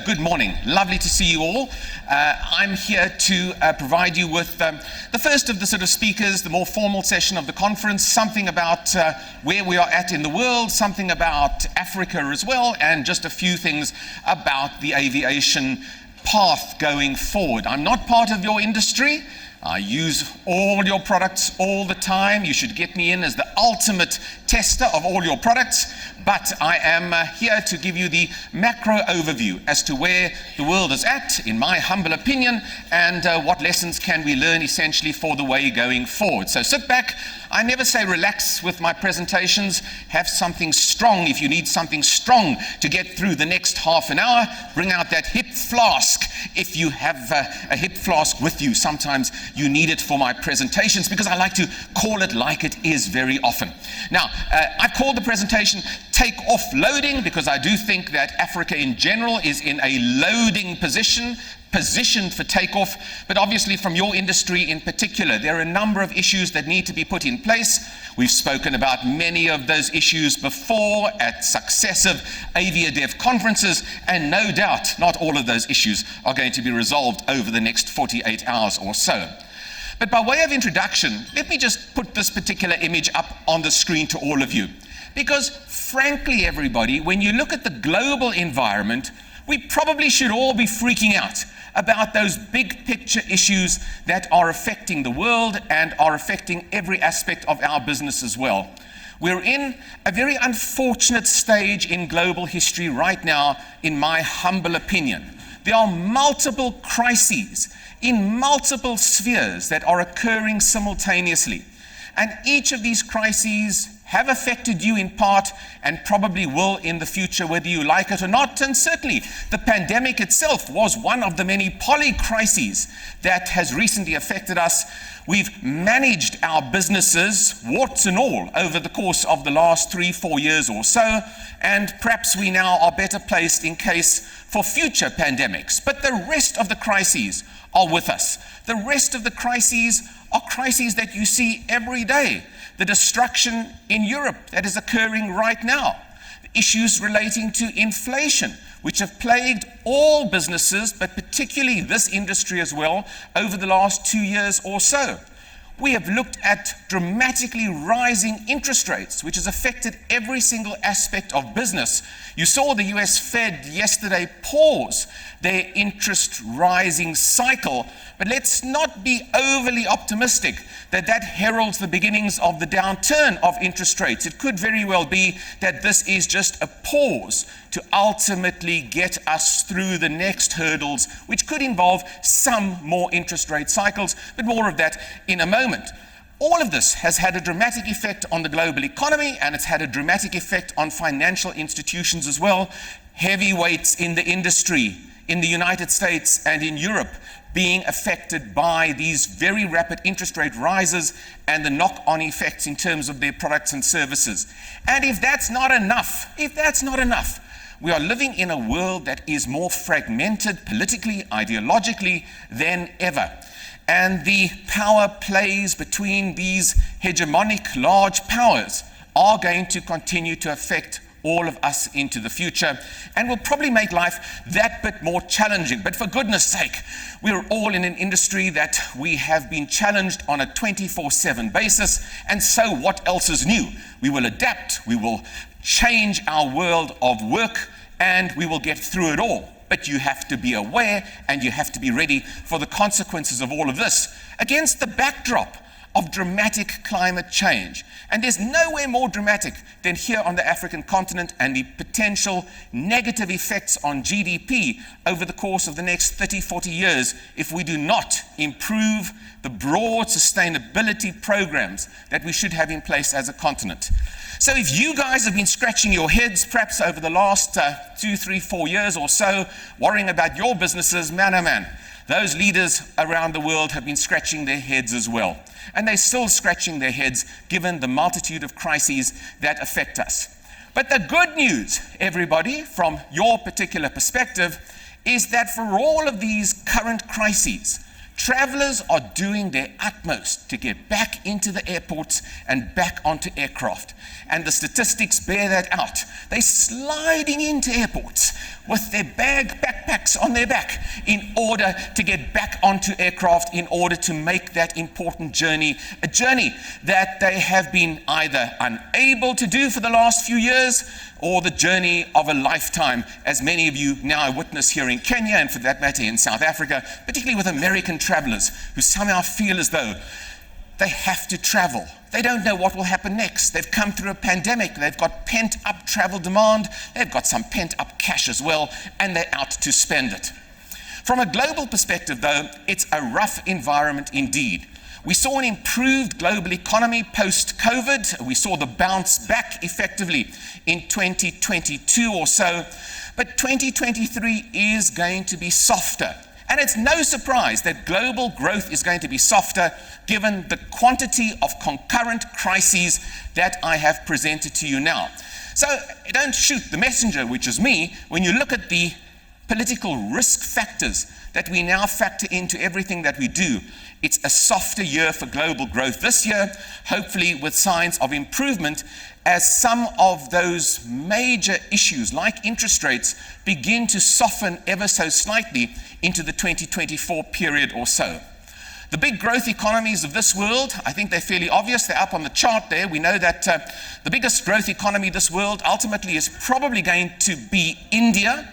Good morning. Lovely to see you all. I'm here to provide you with the first of the sort of speakers, the more formal session of the conference, something about where we are at in the world, something about Africa as well, and just a few things about the aviation path going forward. I'm not part of your industry. I use all your products all the time. You should get me in as the ultimate tester of all your products. But I am here to give you the macro overview as to where the world is at, in my humble opinion, and what lessons can we learn essentially for the way going forward. So sit back. I never say relax with my presentations. Have something strong if you need something strong to get through the next half an hour. Bring out that hip flask if you have a hip flask with you. Sometimes you need it for my presentations because I like to call it like it is very often. Now, I've called the presentation Take Off Loading because I do think that Africa in general is in a loading positioned for takeoff, but obviously from your industry in particular, there are a number of issues that need to be put in place. We've spoken about many of those issues before at successive AviaDev conferences, and no doubt not all of those issues are going to be resolved over the next 48 hours or so. But by way of introduction, let me just put this particular image up on the screen to all of you. Because frankly, everybody, when you look at the global environment, we probably should all be freaking out about those big picture issues that are affecting the world and are affecting every aspect of our business as well. We're in a very unfortunate stage in global history right now, in my humble opinion. There are multiple crises in multiple spheres that are occurring simultaneously. And each of these crises have affected you in part and probably will in the future, whether you like it or not. And certainly the pandemic itself was one of the many polycrises that has recently affected us. We've managed our businesses, warts and all, over the course of the last 3-4 years or so, and perhaps we now are better placed in case for future pandemics. But the rest of the crises are with us. The rest of the crises are crises that you see every day. The destruction in Europe that is occurring right now, the issues relating to inflation, which have plagued all businesses, but particularly this industry as well, over the last 2 years or so. We have looked at dramatically rising interest rates, which has affected every single aspect of business. You saw the US Fed yesterday pause their interest rising cycle, but let's not be overly optimistic that that heralds the beginnings of the downturn of interest rates. It could very well be that this is just a pause to ultimately get us through the next hurdles, which could involve some more interest rate cycles, but more of that in a moment. All of this has had a dramatic effect on the global economy, and it's had a dramatic effect on financial institutions as well. Heavyweights in the industry in the United States and in Europe being affected by these very rapid interest rate rises and the knock-on effects in terms of their products and services. And if that's not enough, we are living in a world that is more fragmented politically, ideologically than ever. And the power plays between these hegemonic large powers are going to continue to affect all of us into the future, and will probably make life that bit more challenging. But for goodness sake, we're all in an industry that we have been challenged on a 24/7 basis, and so what else is new? We will adapt, we will change our world of work, and we will get through it all. But you have to be aware and you have to be ready for the consequences of all of this against the backdrop of dramatic climate change. And there's nowhere more dramatic than here on the African continent and the potential negative effects on GDP over the course of the next 30, 40 years if we do not improve the broad sustainability programs that we should have in place as a continent. So if you guys have been scratching your heads perhaps over the last 2, 3, 4 years or so, worrying about your businesses, man oh man, those leaders around the world have been scratching their heads as well. And they're still scratching their heads given the multitude of crises that affect us. But the good news, everybody, from your particular perspective, is that for all of these current crises, Travelers are doing their utmost to get back into the airports and back onto aircraft. And the statistics bear that out. They're sliding into airports with their backpacks on their back in order to get back onto aircraft, in order to make that important journey, a journey that they have been either unable to do for the last few years, or the journey of a lifetime, as many of you now witness here in Kenya, and for that matter in South Africa, particularly with American travelers who somehow feel as though they have to travel. They don't know what will happen next. They've come through a pandemic. They've got pent-up travel demand. They've got some pent-up cash as well, and they're out to spend it. From a global perspective, though, it's a rough environment indeed. We saw an improved global economy post-COVID. We saw the bounce back effectively in 2022 or so, but 2023 is going to be softer. And it's no surprise that global growth is going to be softer given the quantity of concurrent crises that I have presented to you now. So don't shoot the messenger, which is me, when you look at the political risk factors that we now factor into everything that we do. It's a softer year for global growth this year, hopefully with signs of improvement as some of those major issues like interest rates begin to soften ever so slightly into the 2024 period or so. The big growth economies of this world, I think they're fairly obvious. They're up on the chart there. We know that the biggest growth economy of this world ultimately is probably going to be India.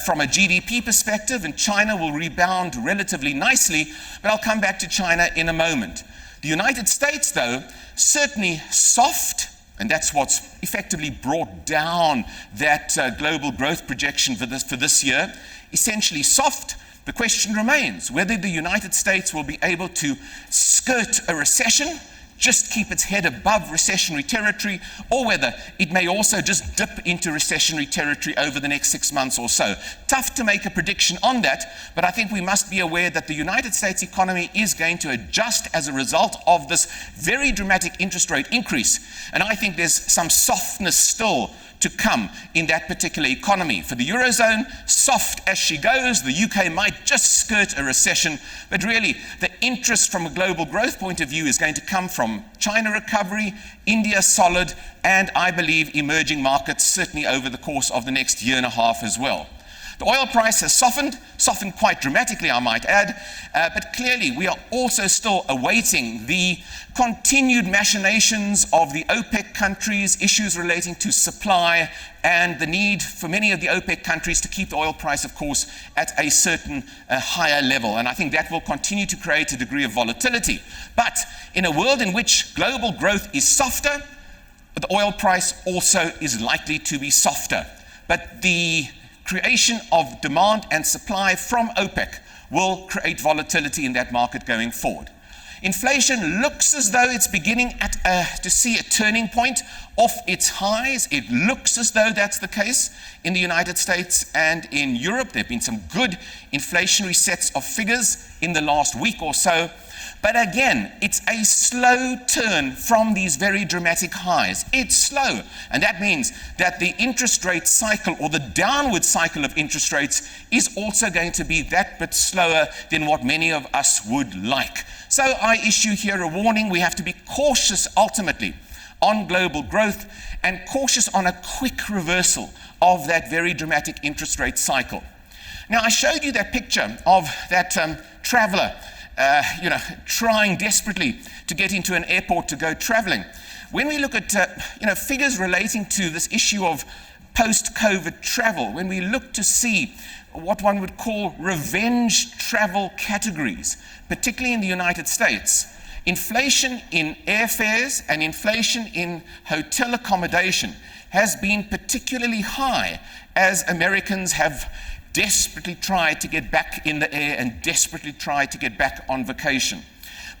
From a GDP perspective, and China will rebound relatively nicely, but I'll come back to China in a moment. The United States, though, certainly soft, and that's what's effectively brought down that global growth projection for this year, essentially soft. The question remains whether the United States will be able to skirt a recession, just keep its head above recessionary territory, or whether it may also just dip into recessionary territory over the next 6 months or so. Tough to make a prediction on that, but I think we must be aware that the United States economy is going to adjust as a result of this very dramatic interest rate increase. And I think there's some softness still to come in that particular economy. For the Eurozone, soft as she goes. The UK might just skirt a recession, but really the interest from a global growth point of view is going to come from China recovery, India solid, and I believe emerging markets certainly over the course of the next year and a half as well. The oil price has softened quite dramatically, I might add, but clearly we are also still awaiting the continued machinations of the OPEC countries, issues relating to supply, and the need for many of the OPEC countries to keep the oil price, of course, at a certain higher level. And I think that will continue to create a degree of volatility. But in a world in which global growth is softer, the oil price also is likely to be softer. But the creation of demand and supply from OPEC will create volatility in that market going forward. Inflation looks as though it's beginning to see a turning point off its highs. It looks as though that's the case in the United States and in Europe. There have been some good inflationary sets of figures in the last week or so. But again, it's a slow turn from these very dramatic highs. It's slow, and that means that the interest rate cycle, or the downward cycle of interest rates, is also going to be that bit slower than what many of us would like. So I issue here a warning. We have to be cautious ultimately on global growth and cautious on a quick reversal of that very dramatic interest rate cycle. Now, I showed you that picture of that traveler trying desperately to get into an airport to go traveling. When we look at figures relating to this issue of post-COVID travel, when we look to see what one would call revenge travel categories, particularly in the United States, inflation in airfares and inflation in hotel accommodation has been particularly high as Americans have desperately tried to get back in the air and desperately tried to get back on vacation.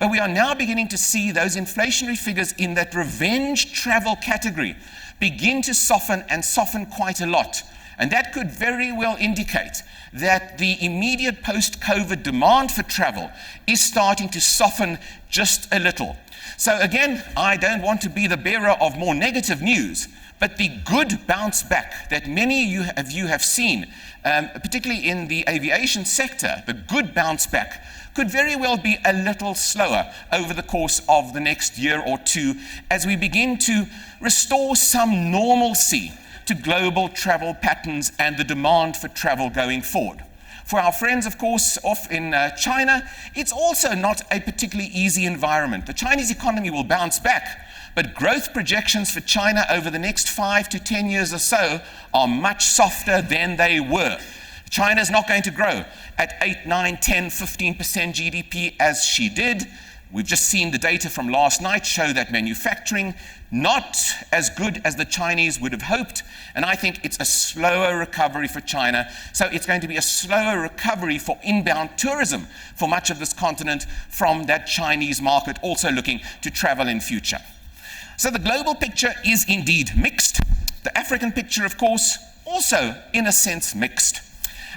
But we are now beginning to see those inflationary figures in that revenge travel category begin to soften, and soften quite a lot. And that could very well indicate that the immediate post-COVID demand for travel is starting to soften just a little. So again, I don't want to be the bearer of more negative news, But the good bounce back that many of you have seen, particularly in the aviation sector, the good bounce back could very well be a little slower over the course of the next year or two as we begin to restore some normalcy to global travel patterns and the demand for travel going forward. For our friends, of course, off in China, it's also not a particularly easy environment. The Chinese economy will bounce back, but growth projections for China over the next 5 to 10 years or so are much softer than they were. China is not going to grow at 8, 9, 10, 15% GDP as she did. We've just seen the data from last night show that manufacturing not as good as the Chinese would have hoped, and I think it's a slower recovery for China. So it's going to be a slower recovery for inbound tourism for much of this continent from that Chinese market also looking to travel in future. So the global picture is indeed mixed. The African picture, of course, also in a sense mixed.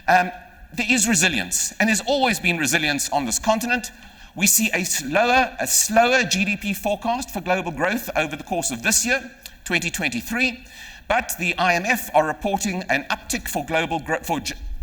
There is resilience, and there's always been resilience on this continent. We see a slower GDP forecast for global growth over the course of this year, 2023, but the IMF are reporting an uptick for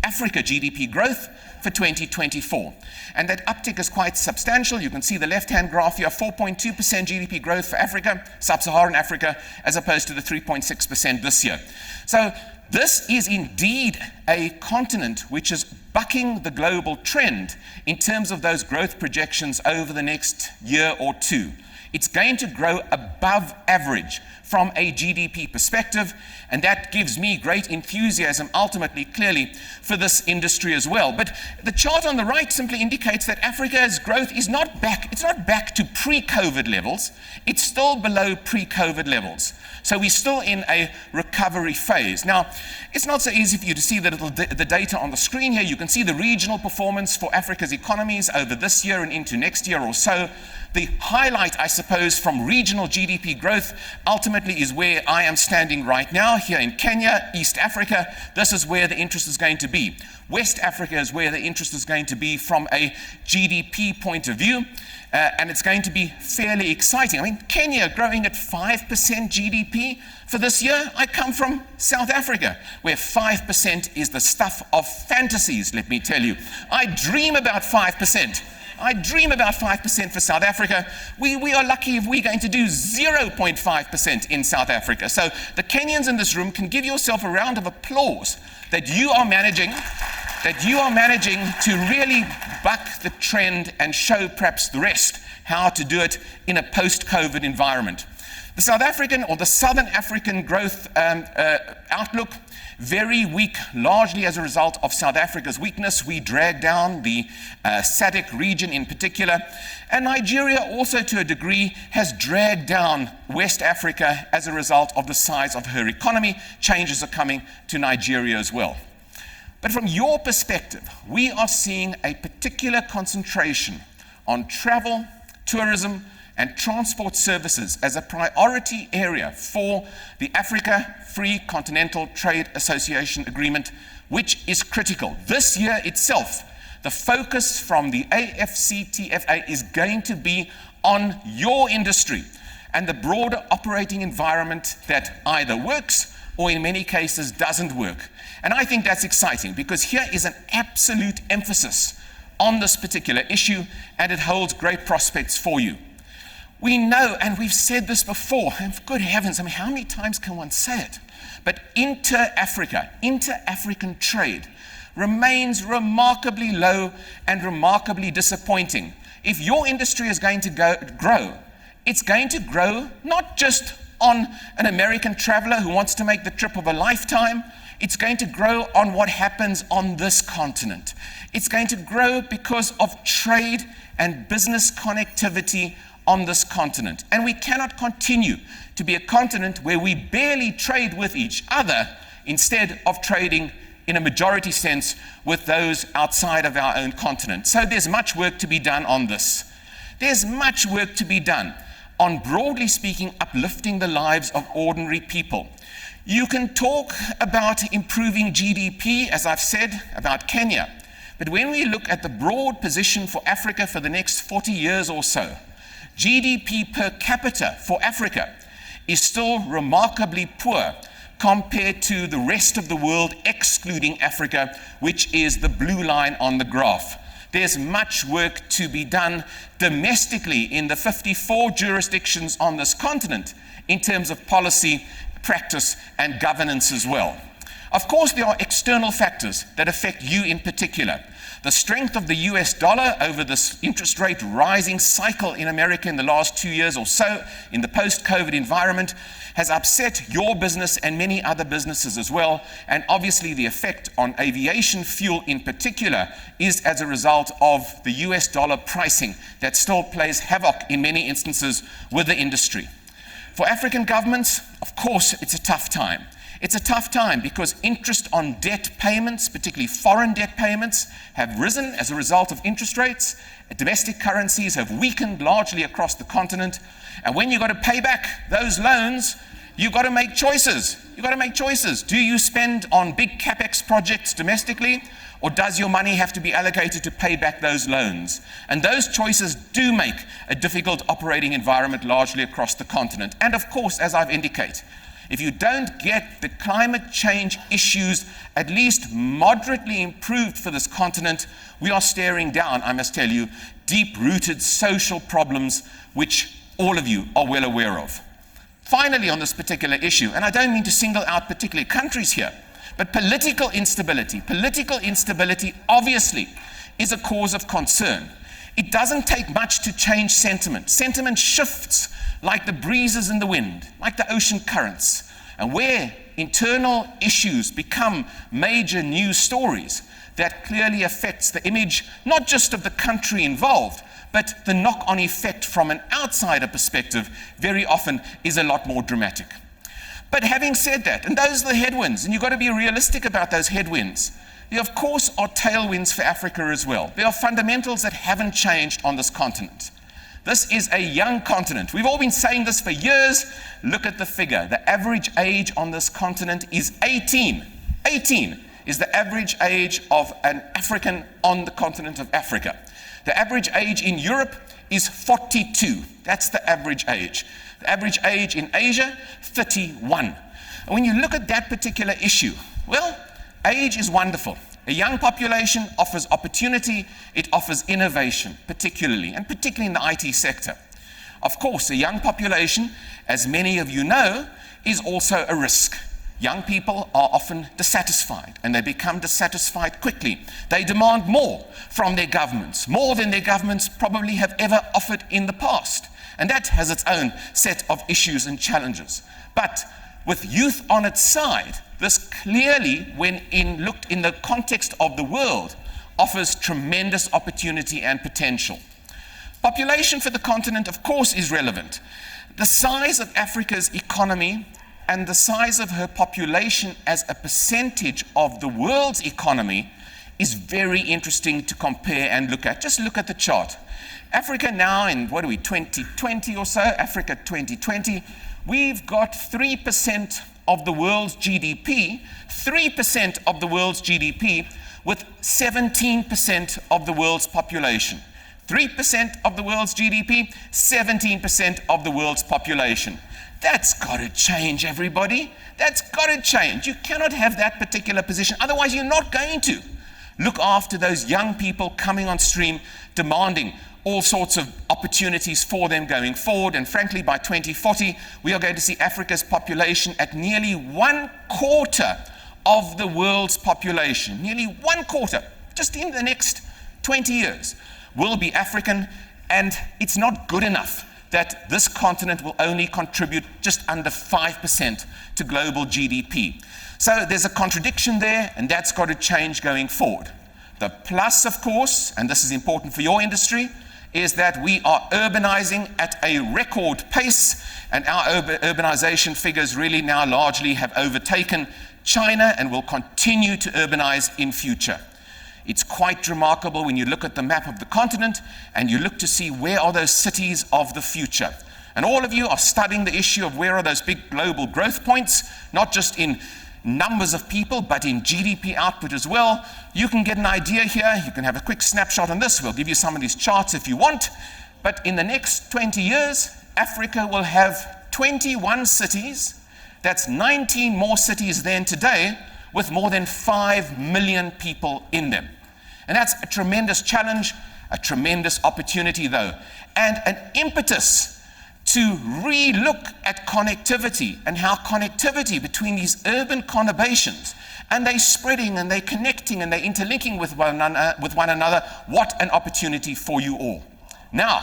Africa GDP growth for 2024. And that uptick is quite substantial. You can see the left-hand graph here, 4.2% GDP growth for Africa, sub-Saharan Africa, as opposed to the 3.6% this year. So this is indeed a continent which is bucking the global trend in terms of those growth projections over the next year or two. It's going to grow above average from a GDP perspective, and that gives me great enthusiasm, ultimately, clearly, for this industry as well. But the chart on the right simply indicates that Africa's growth is not back. It's not back to pre-COVID levels. It's still below pre-COVID levels. So we're still in a recovery phase. Now, it's not so easy for you to see the data on the screen here. You can see the regional performance for Africa's economies over this year and into next year or so. The highlight, I suppose, from regional GDP growth ultimately is where I am standing right now, here in Kenya, East Africa. This is where the interest is going to be. West Africa is where the interest is going to be from a GDP point of view. And it's going to be fairly exciting. I mean, Kenya growing at 5% GDP for this year. I come from South Africa, where 5% is the stuff of fantasies, let me tell you. I dream about 5%. I dream about 5% for South Africa. We are lucky if we're going to do 0.5% in South Africa. So the Kenyans in this room can give yourself a round of applause that you are managing to really buck the trend and show perhaps the rest how to do it in a post-COVID environment. The South African or the Southern African growth outlook, very weak, largely as a result of South Africa's weakness. We drag down the SADC region in particular, and Nigeria also to a degree has dragged down West Africa as a result of the size of her economy. Changes are coming to Nigeria as well. But from your perspective, we are seeing a particular concentration on travel, tourism, and transport services as a priority area for the Africa Free Continental Trade Association Agreement, which is critical. This year itself, the focus from the AFCTFA is going to be on your industry and the broader operating environment that either works or in many cases doesn't work. And I think that's exciting because here is an absolute emphasis on this particular issue, and it holds great prospects for you. We know, and we've said this before, and for good heavens, I mean, how many times can one say it? But inter-African trade remains remarkably low and remarkably disappointing. If your industry is going to grow, it's going to grow not just on an American traveler who wants to make the trip of a lifetime. It's going to grow on what happens on this continent. It's going to grow because of trade and business connectivity on this continent. And we cannot continue to be a continent where we barely trade with each other instead of trading in a majority sense with those outside of our own continent. So there's much work to be done on this. There's much work to be done on, broadly speaking, uplifting the lives of ordinary people. You can talk about improving GDP, as I've said, about Kenya. But when we look at the broad position for Africa for the next 40 years or so, GDP per capita for Africa is still remarkably poor compared to the rest of the world, excluding Africa, which is the blue line on the graph. There's much work to be done domestically in the 54 jurisdictions on this continent in terms of policy, practice, and governance as well. Of course, there are external factors that affect you in particular. The strength of the US dollar over this interest rate rising cycle in America in the last 2 years or so in the post-COVID environment has upset your business and many other businesses as well. And obviously the effect on aviation fuel in particular is as a result of the US dollar pricing that still plays havoc in many instances with the industry. For African governments, of course, it's a tough time. It's a tough time because interest on debt payments, particularly foreign debt payments, have risen as a result of interest rates. Domestic currencies have weakened largely across the continent. And when you've got to pay back those loans, you've got to make choices. You've got to make choices. Do you spend on big capex projects domestically, or does your money have to be allocated to pay back those loans? And those choices do make a difficult operating environment largely across the continent. And of course, as I've indicated, if you don't get the climate change issues at least moderately improved for this continent, we are staring down, I must tell you, deep-rooted social problems which all of you are well aware of. Finally, on this particular issue, and I don't mean to single out particular countries here, but political instability obviously is a cause of concern. It doesn't take much to change sentiment. Sentiment shifts like the breezes in the wind, like the ocean currents. And where internal issues become major news stories, that clearly affects the image, not just of the country involved, but the knock-on effect from an outsider perspective very often is a lot more dramatic. But having said that, and those are the headwinds, and you've got to be realistic about those headwinds, there of course are tailwinds for Africa as well. There are fundamentals that haven't changed on this continent. This is a young continent. We've all been saying this for years. Look at the figure. The average age on this continent is 18. 18 is the average age of an African on the continent of Africa. The average age in Europe is 42. That's the average age. The average age in Asia, 31. And when you look at that particular issue, well, age is wonderful. A young population offers opportunity, it offers innovation, particularly in the IT sector. Of course, a young population, as many of you know, is also a risk. Young people are often dissatisfied, and they become dissatisfied quickly. They demand more from their governments, more than their governments probably have ever offered in the past. And that has its own set of issues and challenges. But with youth on its side, this clearly, when looked in the context of the world, offers tremendous opportunity and potential. Population for the continent, of course, is relevant. The size of Africa's economy and the size of her population as a percentage of the world's economy is very interesting to compare and look at. Just look at the chart. Africa now in, 2020 or so, Africa 2020, we've got 3% of the world's GDP, 3% of the world's GDP, with 17% of the world's population. 3% of the world's GDP, 17% of the world's population. That's got to change, everybody. That's got to change. You cannot have that particular position. Otherwise, you're not going to look after those young people coming on stream, demanding all sorts of opportunities for them going forward. And frankly, by 2040, we are going to see Africa's population at nearly 1/4 of the world's population. Nearly 1/4, just in the next 20 years, will be African. And it's not good enough that this continent will only contribute just under 5% to global GDP. So there's a contradiction there, and that's got to change going forward. The plus, of course, and this is important for your industry, is that we are urbanizing at a record pace, and our urbanization figures really now largely have overtaken China and will continue to urbanize in future. It's quite remarkable when you look at the map of the continent and you look to see where are those cities of the future. And all of you are studying the issue of where are those big global growth points, not just in numbers of people, but in GDP output as well. You can get an idea here. You can have a quick snapshot on this. We'll give you some of these charts if you want. But in the next 20 years, Africa will have 21 cities. That's 19 more cities than today, with more than 5 million people in them. And that's a tremendous challenge, a tremendous opportunity though, and an impetus to re-look at connectivity and how connectivity between these urban conurbations, and they're spreading and they're connecting and they're interlinking with one another. What an opportunity for you all. Now,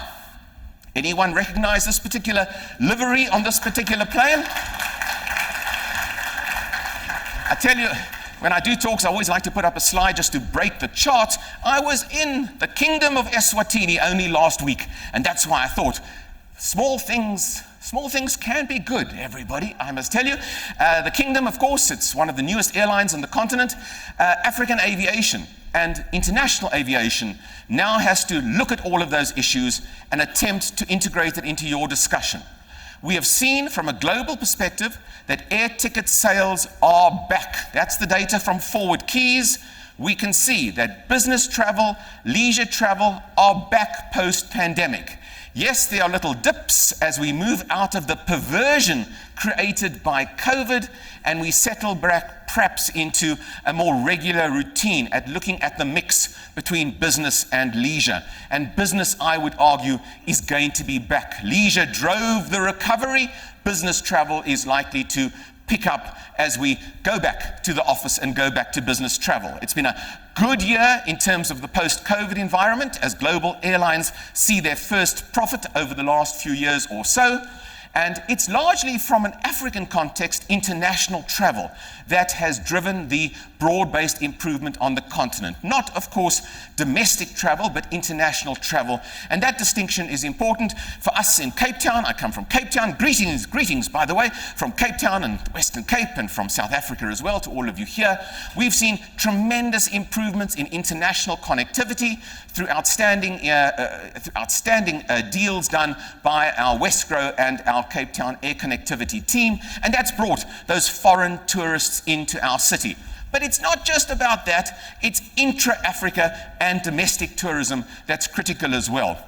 anyone recognize this particular livery on this particular plane? I tell you, when I do talks, I always like to put up a slide just to break the chart. I was in the Kingdom of Eswatini only last week, and that's why I thought, small things can be good, everybody, I must tell you. The Kingdom, of course, it's one of the newest airlines on the continent. African aviation and international aviation now has to look at all of those issues and attempt to integrate it into your discussion. We have seen from a global perspective that air ticket sales are back. That's the data from Forward Keys. We can see that business travel, leisure travel are back post-pandemic. Yes, there are little dips as we move out of the perversion created by COVID and we settle back perhaps into a more regular routine at looking at the mix between business and leisure. And business, I would argue, is going to be back. Leisure drove the recovery. Business travel is likely to pick up as we go back to the office and go back to business travel. It's been a good year in terms of the post-COVID environment as global airlines see their first profit over the last few years or so. And it's largely from an African context, international travel, that has driven the broad-based improvement on the continent. Not, of course, domestic travel, but international travel. And that distinction is important for us in Cape Town. I come from Cape Town. Greetings, by the way, from Cape Town and Western Cape and from South Africa as well to all of you here. We've seen tremendous improvements in international connectivity through outstanding deals done by our Westgro and our Cape Town air connectivity team, and that's brought those foreign tourists into our city. But it's not just about that, it's intra-Africa and domestic tourism that's critical as well.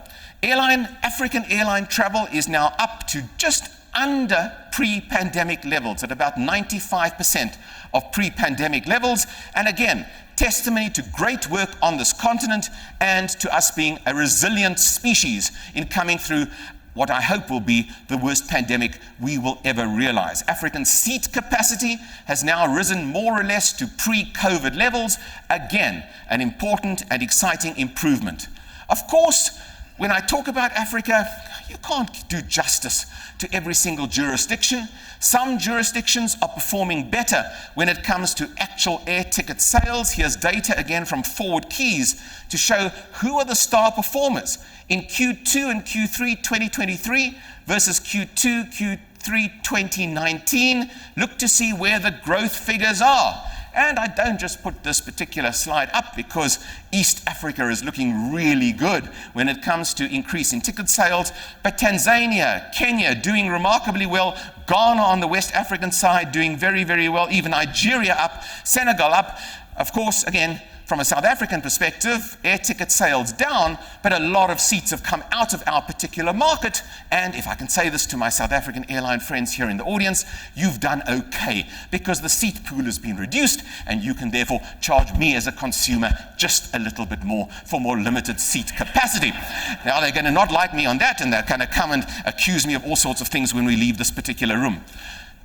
African airline travel is now up to just under pre-pandemic levels, at about 95% of pre-pandemic levels, and again, testimony to great work on this continent and to us being a resilient species in coming through what I hope will be the worst pandemic we will ever realize. African seat capacity has now risen more or less to pre-COVID levels. Again, an important and exciting improvement. Of course, when I talk about Africa, you can't do justice to every single jurisdiction. Some jurisdictions are performing better when it comes to actual air ticket sales. Here's data again from Forward Keys to show who are the star performers in Q2 and Q3 2023 versus Q2, Q3 2019. Look to see where the growth figures are. And I don't just put this particular slide up because East Africa is looking really good when it comes to increase in ticket sales, but Tanzania, Kenya doing remarkably well, Ghana on the West African side doing very, very well, even Nigeria up, Senegal up. Of course, again, from a South African perspective, air ticket sales down, but a lot of seats have come out of our particular market. And if I can say this to my South African airline friends here in the audience, you've done okay because the seat pool has been reduced and you can therefore charge me as a consumer just a little bit more for more limited seat capacity. Now they're going to not like me on that and they're going to come and accuse me of all sorts of things when we leave this particular room.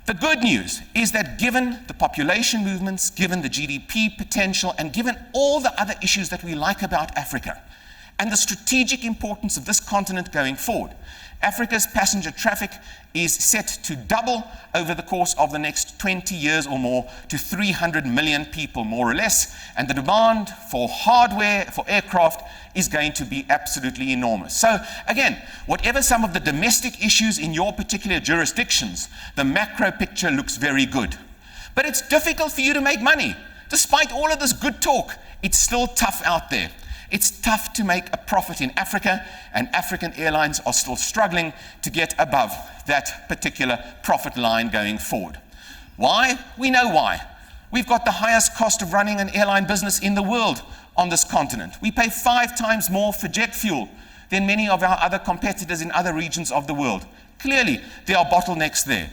The good news is that given the population movements, given the GDP potential, and given all the other issues that we like about Africa, and the strategic importance of this continent going forward, Africa's passenger traffic is set to double over the course of the next 20 years or more to 300 million people, more or less, and the demand for hardware, for aircraft, is going to be absolutely enormous. So again, whatever some of the domestic issues in your particular jurisdictions, the macro picture looks very good. But it's difficult for you to make money. Despite all of this good talk, it's still tough out there. It's tough to make a profit in Africa, and African airlines are still struggling to get above that particular profit line going forward. Why? We know why. We've got the highest cost of running an airline business in the world on this continent. We pay 5 times more for jet fuel than many of our other competitors in other regions of the world. Clearly, there are bottlenecks there.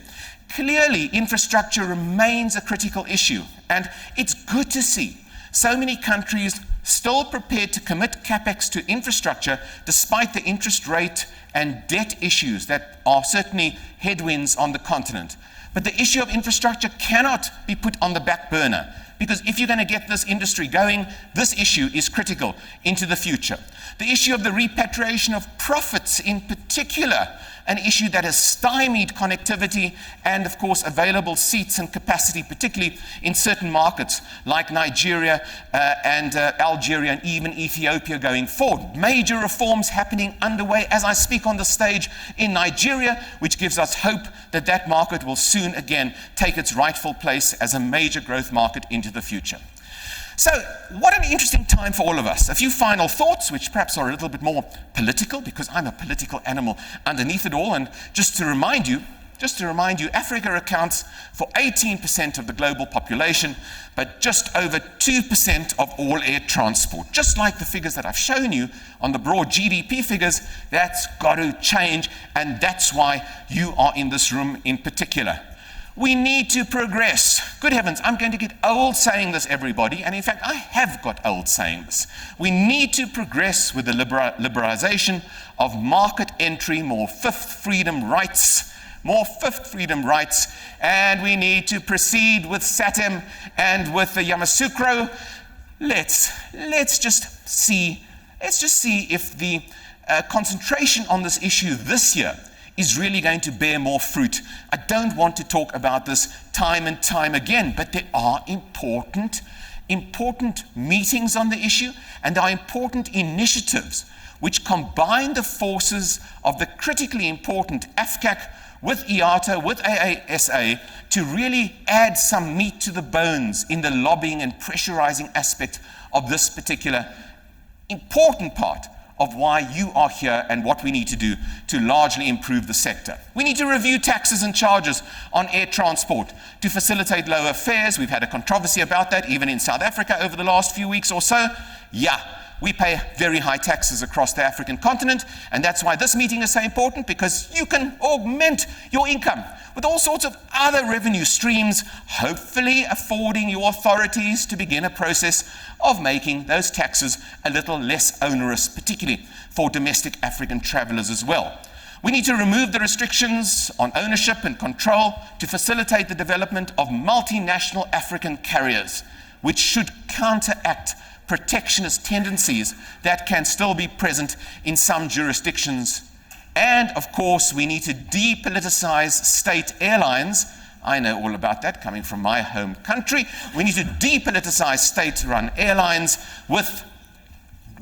Clearly, infrastructure remains a critical issue, and it's good to see so many countries still prepared to commit capex to infrastructure despite the interest rate and debt issues that are certainly headwinds on the continent. But the issue of infrastructure cannot be put on the back burner, because if you're going to get this industry going, this issue is critical into the future. The issue of the repatriation of profits in particular, an issue that has stymied connectivity and, of course, available seats and capacity, particularly in certain markets like Nigeria and Algeria and even Ethiopia going forward. Major reforms happening underway as I speak on the stage in Nigeria, which gives us hope that that market will soon again take its rightful place as a major growth market into the future. So, what an interesting time for all of us. A few final thoughts, which perhaps are a little bit more political, because I'm a political animal underneath it all. And just to remind you, Africa accounts for 18% of the global population, but just over 2% of all air transport. Just like the figures that I've shown you on the broad GDP figures, that's got to change, and that's why you are in this room in particular. We need to progress. Good heavens, I'm going to get old saying this, everybody, and in fact, I have got old saying this. We need to progress with the liberalization of market entry, more fifth freedom rights, and we need to proceed with SATEM and with the Yamoussoukro. Let's just see if the concentration on this issue this year is really going to bear more fruit. I don't want to talk about this time and time again, but there are important meetings on the issue, and there are important initiatives which combine the forces of the critically important AFCAC with IATA, with AASA, to really add some meat to the bones in the lobbying and pressurizing aspect of this particular important part of why you are here and what we need to do to largely improve the sector. We need to review taxes and charges on air transport to facilitate lower fares. We've had a controversy about that even in South Africa over the last few weeks or so. Yeah, we pay very high taxes across the African continent, and that's why this meeting is so important, because you can augment your income with all sorts of other revenue streams, hopefully affording your authorities to begin a process of making those taxes a little less onerous, particularly for domestic African travelers as well. We need to remove the restrictions on ownership and control to facilitate the development of multinational African carriers, which should counteract protectionist tendencies that can still be present in some jurisdictions. And of course, we need to depoliticize state airlines. I know all about that, coming from my home country. We need to depoliticize state-run airlines with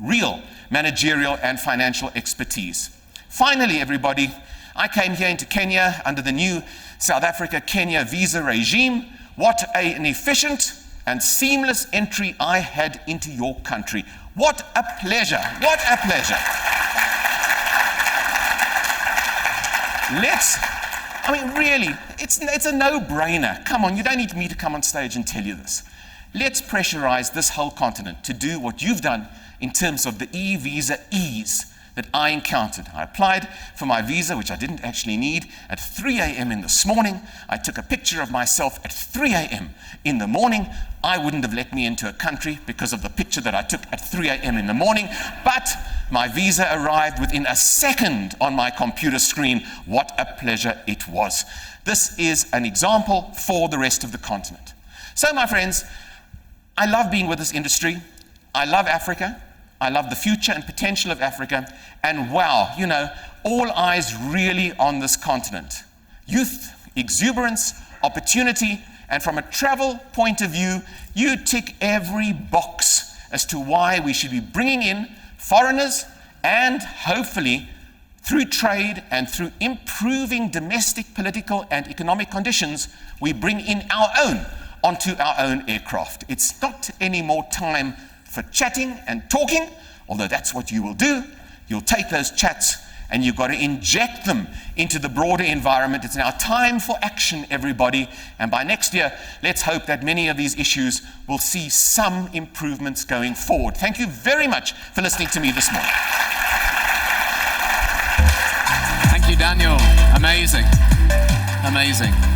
real managerial and financial expertise. Finally, everybody, I came here into Kenya under the new South Africa-Kenya visa regime. What an efficient and seamless entry I had into your country. What a pleasure, what a pleasure. Really, it's a no-brainer. Come on, you don't need me to come on stage and tell you this. Let's pressurize this whole continent to do what you've done in terms of the e-visa ease that I encountered. I applied for my visa, which I didn't actually need, at 3 a.m. in this morning. I took a picture of myself at 3 a.m. in the morning. I wouldn't have let me into a country because of the picture that I took at 3 a.m. in the morning, but my visa arrived within a second on my computer screen. What a pleasure it was. This is an example for the rest of the continent. So, my friends, I love being with this industry. I love Africa. I love the future and potential of Africa. And wow, all eyes really on this continent. Youth, exuberance, opportunity, and from a travel point of view, you tick every box as to why we should be bringing in foreigners, and hopefully through trade and through improving domestic political and economic conditions, we bring in our own onto our own aircraft. It's not any more time for chatting and talking, although that's what you will do. You'll take those chats and you've got to inject them into the broader environment. It's now time for action, everybody. And by next year, let's hope that many of these issues will see some improvements going forward. Thank you very much for listening to me this morning. Daniel. Amazing. Amazing.